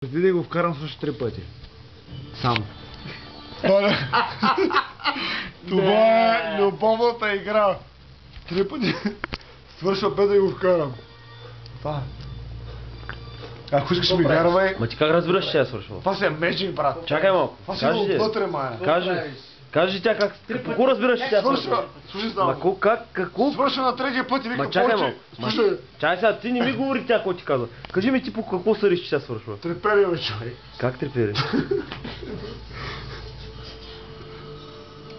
Преди да го вкарам също 3 пъти. Сам. Това е любовната игра. 3 пъти свършва без да го вкарам. Това. Ако искаш ми вярвай... Ма ти как разбираш, че я свършва? Това си е меджик, брат. Чакай малко. Това си е отвътре, мая. Кажи тя как... Какво разбираш, че тя свършва? Слушай само. Ма какво? Свършва на третия път и вика чакай повече. малко. Чакай сега, ти не ми говори тя, какво ти казва. Кажи ми ти по какво съдиш, че тя свършва? Трепери, бе, човек. Как трепери?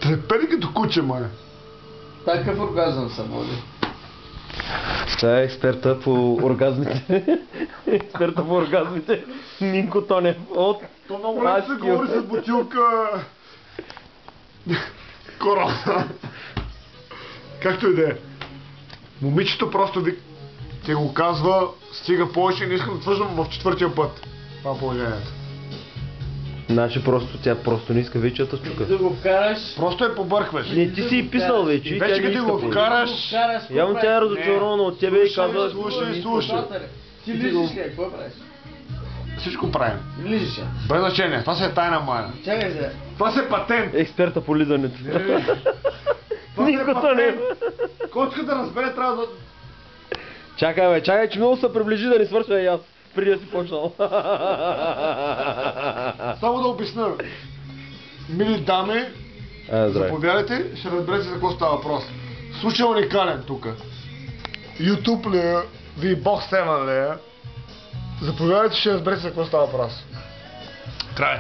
Трепери като куче, мая. Такъв оргазъм съм, моля. Това е експерта по оргазмите. Експерта по оргазмите. Минко Тонев от... То много лесно се говори с бутилка... Корона. Както и да е. Момичето просто ти го казва, стига повече и не искам да твърждам в 4-тия път. Това е положението. Значи тя просто не иска вече да стука. Да го вкараш... Просто я побъркваш. Не, ти си писал вече и вече тя не като иска го вкараш... Явно тя е разочарована от тебе и казва... Слушай. Ти лижиш ли? Какво правиш? Всичко правим. Лижиш я. Без значение. Това се е тайна, мая. Чакай се. Това се е патент. Експерта по лизането. Това се Минко е Тонев. патент. Който иска да разбере, трябва да... Чакай, че много се приближи да не свърша и аз. Преди да си почнал. Само да обясня. Мили дами, заповядайте, ще разберете за какво става въпрос. Случай е уникален тук. YouTube ли е, V-Box 7 ли е, заповядайте, ще разберете за какво става въпрос. Край.